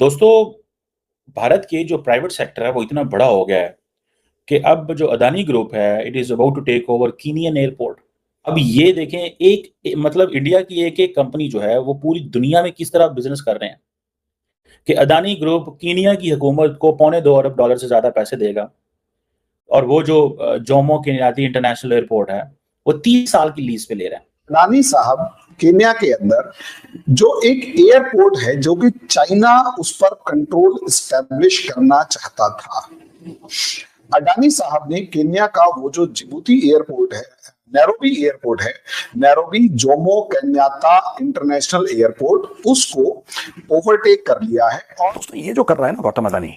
दोस्तों, भारत के जो प्राइवेट सेक्टर है वो इतना बड़ा हो गया है कि अब जो अदानी ग्रुप है it is about to take over Kenyan airport. अब ये देखें मतलब इंडिया की एक-एक कंपनी जो है वो पूरी दुनिया में किस तरह बिज़नेस कर रहे हैं कि अदानी ग्रुप कीनिया की हुकूमत को पौने 2 अरब डॉलर से ज़्यादा पैसे देगा और वो जो जोमो केनियात्ती इंटरनेशनल एयरपोर्ट है, वो 30 साल की लीज़ पे ले रहा है। अडानी साहब केन्या के अंदर जो एक एयरपोर्ट है जो कि चाइना उस पर कंट्रोल इस्टेब्लिश करना चाहता था। अडानी साहब ने केन्या का वो जो जिबूती एयरपोर्ट है, नैरोबी एयरपोर्ट है, नैरोबी जोमो केन्यात्ता इंटरनेशनल एयरपोर्ट, उसको ओवरटेक कर लिया है। और ये जो कर रहा है ना गौतम अडानी,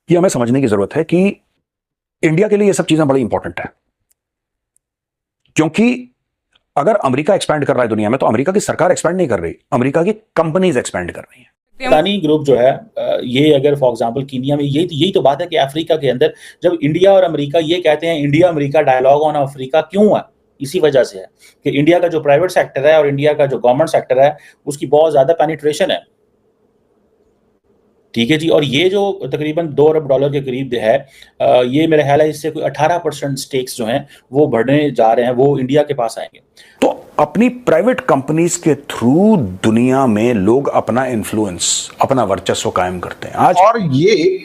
ये हमें समझने की जरूरत है कि इंडिया के लिए ये सब चीजें बड़ी इंपॉर्टेंट है, क्योंकि अगर अमेरिका एक्सपैंड कर रहा है दुनिया में तो अमेरिका की सरकार एक्सपैंड नहीं कर रही, अमेरिका की कंपनीज एक्सपैंड कर रही हैं। अदानी ग्रुप जो है ये अगर फॉर एग्जांपल कीनिया में यही तो बात है कि अफ्रीका के अंदर जब इंडिया और अमेरिका ये कहते हैं India America dialogue on Africa क्यों है, इसी वजह से है कि इंडिया का जो प्राइवेट सेक्टर है और इंडिया का जो गवर्नमेंट सेक्टर है उसकी बहुत ज्यादा पेनिट्रेशन है। ठीक है जी, और ये जो तकरीबन 2 अरब डॉलर के करीब है, ये मेरा ख्याल है इससे कोई 18% स्टेक्स जो हैं वो बढ़ने जा रहे हैं, वो इंडिया के पास आएंगे। तो अपनी प्राइवेट कंपनीज के थ्रू दुनिया में लोग अपना इन्फ्लुएंस, अपना वर्चस्व कायम करते हैं आज। और ये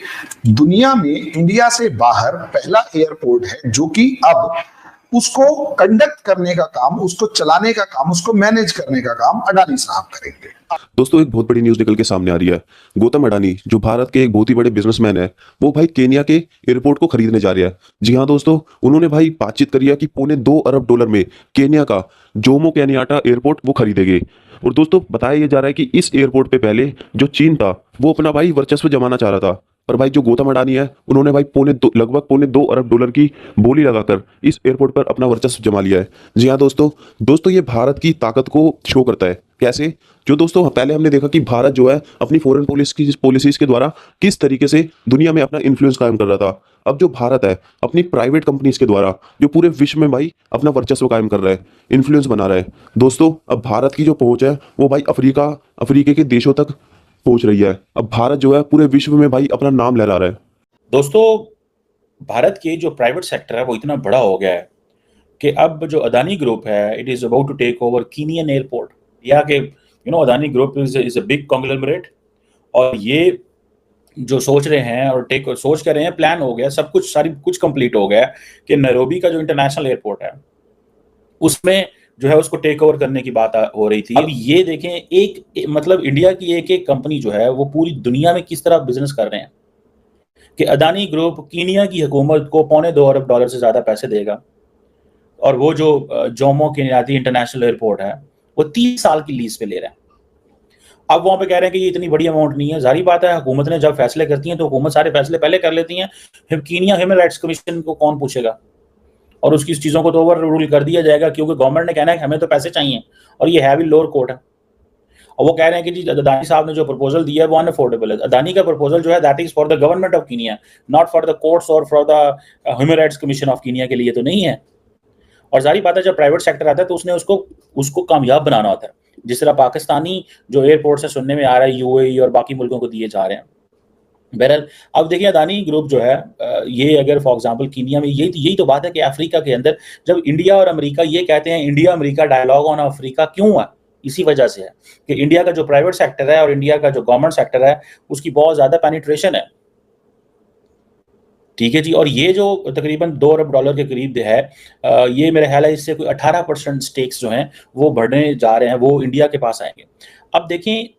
दुनिया में इंडिया से बाहर पहला एयरपोर्ट है जो कि अब उसको कंडक्ट करने का काम, उसको चलाने का काम, उसको मैनेज करने का काम अडानी साहब करेंगे। दोस्तों, एक बहुत बड़ी न्यूज निकल के सामने आ रही है। गौतम अडानी जो भारत के एक बहुत ही बड़े बिजनेसमैन है, वो भाई केन्या के एयरपोर्ट को खरीदने जा रहा है। जी हाँ दोस्तों, उन्होंने भाई बातचीत करी है कि पौने 2 अरब डॉलर में केन्या का जोमो केनियाटा एयरपोर्ट वो खरीदेंगे। और दोस्तों, बताया जा रहा है कि इस एयरपोर्ट पे पहले जो चीन था वो अपना भाई वर्चस्व जमाना चाह रहा था, पर भाई जो गौतम अडानी है उन्होंने भाई लगभग पौने 2 अरब डॉलर की बोली लगाकर इस एयरपोर्ट पर अपना वर्चस्व जमा लिया है। जी हाँ दोस्तों, ये भारत की ताकत को शो करता है। कैसे? जो दोस्तों पहले हमने देखा कि भारत जो है अपनी फॉरेन पॉलिसीज के द्वारा किस तरीके से दुनिया में अपना इन्फ्लुएंस कायम कर रहा था। अब जो भारत है अपनी प्राइवेट कंपनीज के द्वारा जो पूरे विश्व में भाई अपना वर्चस्व कायम कर रहा है, इन्फ्लुएंस बना रहा है। दोस्तों, अब भारत की जो पहुंच है वो भाई अफ्रीका के देशों तक पहुंच रही है। अब भारत जो है पूरे विश्व में भाई अपना नाम लहरा रहा है। दोस्तों, भारत के जो प्राइवेट सेक्टर है वो इतना बड़ा हो गया है कि अब जो अदानी ग्रुप है it is about to take over Kenyan airport. या कि Adani group is a big conglomerate, और ये जो सोच रहे हैं और सोच कर रहे हैं, प्लान हो गया, सब कुछ कंप्लीट हो गया कि नैरोबी का जो इंटरनेशनल एयरपोर्ट है उसमें जो है उसको टेक ओवर करने की बात हो रही थी। अब ये देखें मतलब इंडिया की एक-एक कंपनी जो है वो पूरी दुनिया में किस तरह बिजनेस कर रहे हैं कि अदानी ग्रुप कीनिया की हुकूमत को पौने 2 अरब डॉलर से ज़्यादा पैसे देगा और वो जो जोमो केनियात्ती इंटरनेशनल एयरपोर्ट है वो 30 साल की लीज पे ले रहा है। अब वहाँ पे कह रहे हैं कि ये इतनी बड़ी अमाउंट नहीं है। ज़ाहिर बात है, हुकूमत ने जब फैसले करती है तो हुकूमत सारे फैसले पहले कर लेती है, फिर कीनिया ह्यूमन राइट्स कमीशन को कौन पूछेगा, और उसकी चीज़ों को तो ओवर रूल कर दिया जाएगा क्योंकि गवर्नमेंट ने कहना है कि हमें तो पैसे चाहिए, और ये है भी लोअर कोर्ट है। और वो कह रहे हैं कि जी अदानी साहब ने जो प्रपोजल दिया है वो अनअफोर्डेबल है। अदानी का प्रपोजल जो है that is for the government of Kenya, not for the courts और for the human rights commission of Kenya के लिए तो नहीं है। और जाहिर बात है, जब प्राइवेट सेक्टर आता है तो उसने उसको कामयाब बनाना होता है। जिस तरह पाकिस्तानी जो एयरपोर्ट से सुनने में आ रहा है यूएई और बाकी मुल्कों को दिए जा रहे हैं। बहरहाल अब देखिए, अदानी ग्रुप जो है ये अगर फॉर एग्जांपल कीनिया में यही तो बात है कि अफ्रीका के अंदर जब इंडिया और अमेरिका ये कहते हैं India America dialogue on Africa क्यों है, इसी वजह से है कि इंडिया का जो प्राइवेट सेक्टर है और इंडिया का जो गवर्नमेंट सेक्टर है उसकी बहुत ज्यादा पेनिट्रेशन है। ठीक है जी, और ये जो तकरीबन 2 अरब डॉलर के करीब है, ये मेरा ख्याल है इससे कोई 18% स्टेक्स जो हैं वो बढ़ने जा रहे हैं, वो इंडिया के पास आएंगे। अब देखें,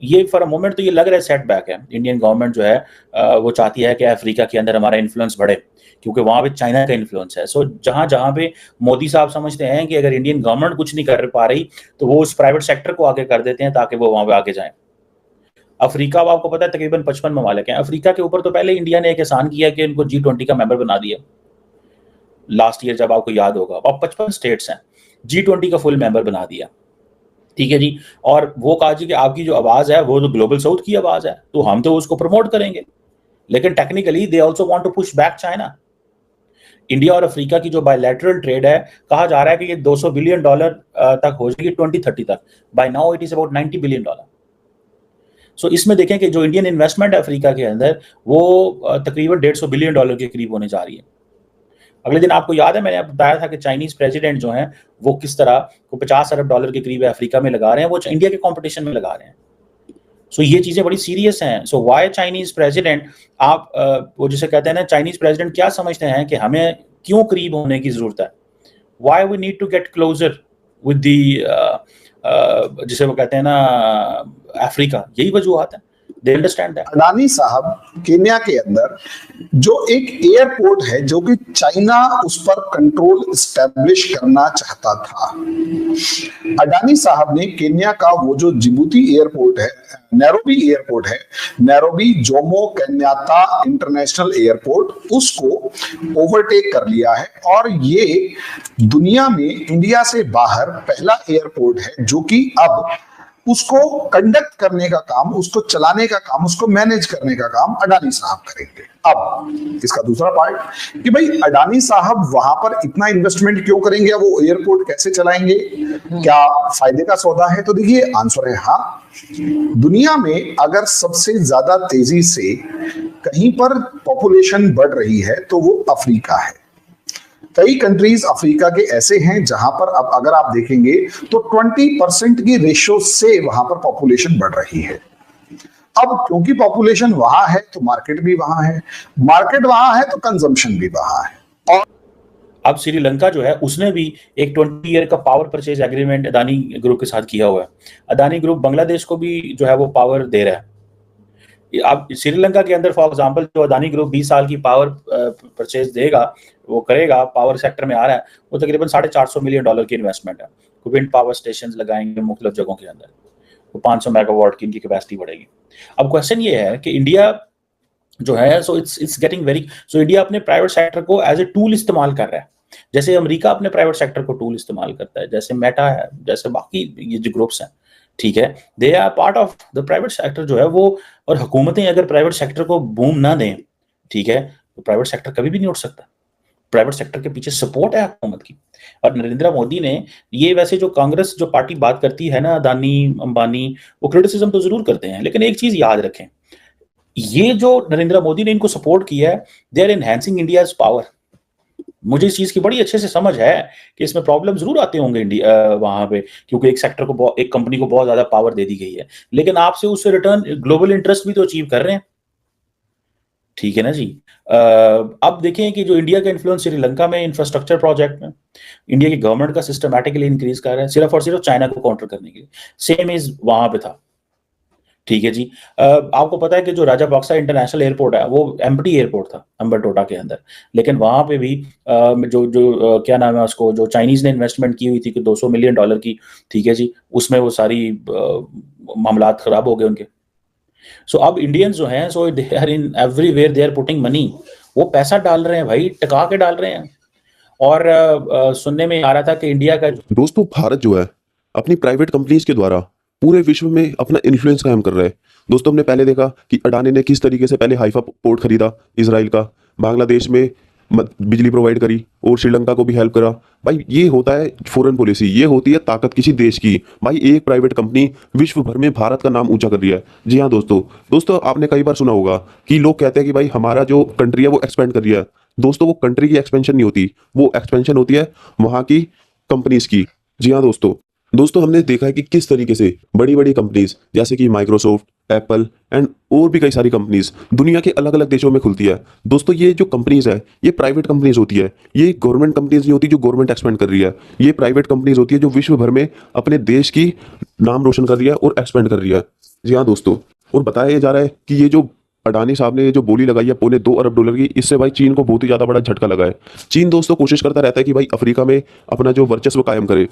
ये फॉर अ मोमेंट तो ये लग रहा है सेटबैक है। इंडियन गवर्नमेंट जो है वो चाहती है कि अफ्रीका के अंदर हमारा इन्फ्लुएंस बढ़े क्योंकि वहाँ पे चाइना का इन्फ्लुएंस है। सो जहाँ पे मोदी साहब समझते हैं कि अगर इंडियन गवर्नमेंट कुछ नहीं कर पा रही तो वो उस प्राइवेट सेक्टर को आगे कर देते हैं ताकि वो वहाँ पे आगे जाएं। अफ्रीका, अब आपको पता है तकरीबन 55 ममालिक हैं। अफ्रीका के ऊपर तो पहले इंडिया ने एक एहसान किया कि उनको G20 का मेंबर बना दिया लास्ट ईयर, जब आपको याद होगा। अब 55 स्टेट्स हैं, G20 का फुल मेंबर बना दिया। ठीक है जी, और वो कहा जी कि आपकी जो आवाज है वो तो ग्लोबल साउथ की आवाज है, तो हम तो उसको प्रमोट करेंगे। लेकिन technically they also want to push back China. India और अफ्रीका की जो बायलैटरल ट्रेड है, कहा जा रहा है कि ये $200 बिलियन तक हो जाएगी 2030 तक। By now it is about $90 billion. So इसमें देखें कि जो इंडियन इन्वेस्टमेंट है अफ्रीका के अंदर वो तकरीबन $150 बिलियन के करीब होने जा रही है। अगले दिन आपको याद है मैंने आपको बताया था कि चाइनीज प्रेसिडेंट जो हैं वो किस तरह को $50 अरब के करीब अफ्रीका में लगा रहे हैं, वो इंडिया के कंपटीशन में लगा रहे हैं। सो ये चीजें बड़ी सीरियस हैं। सो वाई चाइनीज प्रेसिडेंट, आप वो जिसे कहते हैं ना, चाइनीज प्रेसिडेंट क्या समझते हैं कि हमें क्यों करीब होने की जरूरत है, why we need to get closer with the, जिसे वो कहते हैं ना अफ्रीका, यही वजूहत है। They understand that. अडानी साहब केन्या के अंदर जो एक एयरपोर्ट है जो कि चाइना उस पर कंट्रोल एस्टेब्लिश करना चाहता था, अडानी साहब ने केन्या का वो जो जिबूती एयरपोर्ट है, नैरोबी एयरपोर्ट है, Nairobi Jomo Kenyatta international airport, उसको ओवरटेक कर लिया है और ये दुनिया में इंडिया से बाहर पहला एयरपोर्ट है जो कि अब उसको कंडक्ट करने का काम, उसको चलाने का काम, उसको मैनेज करने का काम अडानी साहब करेंगे। अब इसका दूसरा पार्ट कि भाई अडानी साहब वहां पर इतना इन्वेस्टमेंट क्यों करेंगे, वो एयरपोर्ट कैसे चलाएंगे, क्या फायदे का सौदा है? तो देखिए आंसर है हाँ। दुनिया में अगर सबसे ज्यादा तेजी से कहीं पर पॉपुलेशन बढ़ रही है तो वो अफ्रीका है। कई कंट्रीज अफ्रीका के ऐसे हैं जहां पर अब अगर आप देखेंगे तो 20% की रेशो से वहां पर पॉपुलेशन बढ़ रही है। अब क्योंकि पॉपुलेशन वहां है तो मार्केट भी वहां है, मार्केट वहां है तो कंजम्पशन भी वहां है। और अब श्रीलंका जो है उसने भी एक 20 ईयर का power purchase agreement Adani group के साथ किया हुआ है। अदानी ग्रुप बांग्लादेश को भी जो है वो पावर दे रहा है। अब श्रीलंका के अंदर फॉर एग्जांपल जो अदानी ग्रुप 20 साल की पावर परचेज देगा, वो करेगा, पावर सेक्टर में आ रहा है, वो तकरीबन $450 मिलियन की इन्वेस्टमेंट है। विंड पावर स्टेशन लगाएंगे मुख्तलिफ जगहों के अंदर, वो 500 मेगावाट की इनकी कैपेसिटी बढ़ेगी। अब क्वेश्चन ये है कि इंडिया जो है so it's getting very, so India अपने प्राइवेट सेक्टर को एज ए टूल इस्तेमाल कर रहा है, जैसे अमेरिका अपने प्राइवेट सेक्टर को टूल इस्तेमाल करता है, जैसे मेटा है, जैसे बाकी ये जो ग्रुप्स हैं, ठीक है, they are part of the private sector जो है वो। और हुकूमतें अगर प्राइवेट सेक्टर को बूम ना दें, ठीक है, तो प्राइवेट सेक्टर कभी भी नहीं उठ सकता। प्राइवेट सेक्टर के पीछे सपोर्ट है हुकूमत की। और नरेंद्र मोदी ने ये, वैसे जो कांग्रेस जो पार्टी बात करती है ना, अदानी अंबानी, वो क्रिटिसिज्म तो जरूर करते हैं, लेकिन एक चीज याद रखें, ये जो नरेंद्र मोदी ने इनको सपोर्ट किया है, they are enhancing India's power. मुझे इस चीज की बड़ी अच्छे से समझ है कि इसमें प्रॉब्लम जरूर आते होंगे इंडिया वहां पे, क्योंकि एक सेक्टर को, एक कंपनी को बहुत ज्यादा पावर दे दी गई है, लेकिन आपसे उससे रिटर्न ग्लोबल इंटरेस्ट भी तो अचीव कर रहे हैं, ठीक है ना जी। अब देखें कि जो इंडिया का इन्फ्लुएंस श्रीलंका में इंफ्रास्ट्रक्चर प्रोजेक्ट में इंडिया की गवर्नमेंट का सिस्टमैटिकली इंक्रीज कर रहा है, सिर्फ और सिर्फ चाइना को काउंटर करने के लिए। सेम इज वहां पे था, ठीक है जी। आपको पता है कि जो राजापाक्सा इंटरनेशनल एयरपोर्ट है वो एम्प्टी एयरपोर्ट था अम्बरटोटा के अंदर, लेकिन वहां पे भी क्या नाम है उसको, जो चाइनीज ने इन्वेस्टमेंट की हुई थी कि $200 मिलियन की, ठीक है जी, उसमें वो सारी मामलात खराब हो गए उनके। सो अब इंडियंस जो हैं, so they are in everywhere, they are putting money, वो पैसा डाल रहे हैं भाई, टका के डाल रहे हैं। और सुनने में आ रहा था कि इंडिया का दोस्तों भारत जो है अपनी प्राइवेट कंपनीज के द्वारा पूरे विश्व में अपना इन्फ्लुएंस कायम कर रहा है। दोस्तों हमने पहले देखा कि अडानी ने किस तरीके से पहले हाइफा पोर्ट खरीदा इजराइल का, बांग्लादेश में बिजली प्रोवाइड करी और श्रीलंका को भी हेल्प करा। भाई ये होता है फॉरेन पॉलिसी, ये होती है ताकत किसी देश की। भाई एक प्राइवेट कंपनी विश्व भर में भारत का नाम ऊंचा कर रही है। जी हाँ दोस्तों आपने कई बार सुना होगा कि लोग कहते हैं कि भाई हमारा जो कंट्री है वो एक्सपेंड कर रही है। दोस्तों वो कंट्री की एक्सपेंशन नहीं होती, वो एक्सपेंशन होती है वहां की कंपनीज की। जी हाँ दोस्तों हमने देखा है कि किस तरीके से बड़ी बड़ी कंपनीज जैसे कि माइक्रोसॉफ्ट, एप्पल एंड और भी कई सारी कंपनीज दुनिया के अलग अलग देशों में खुलती है। दोस्तों ये जो कंपनीज है ये प्राइवेट कंपनीज होती है, ये गवर्नमेंट कंपनीज नहीं होती जो गवर्नमेंट एक्सपेंड कर रही है। ये प्राइवेट कंपनीज होती है जो विश्व भर में अपने देश की नाम रोशन कर रही है और एक्सपेंड कर रही है। जी हाँ दोस्तों, और बताया जा रहा है कि ये जो अडानी साहब ने जो बोली लगाई है $2.25 अरब की, इससे भाई चीन को बहुत ही ज्यादा बड़ा झटका लगा है। चीन दोस्तों कोशिश करता रहता है कि भाई अफ्रीका में अपना जो वर्चस्व कायम करे,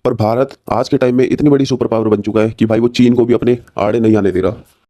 पर भारत आज के टाइम में इतनी बड़ी सुपर पावर बन चुका है कि भाई वो चीन को भी अपने आड़े नहीं आने दे रहा।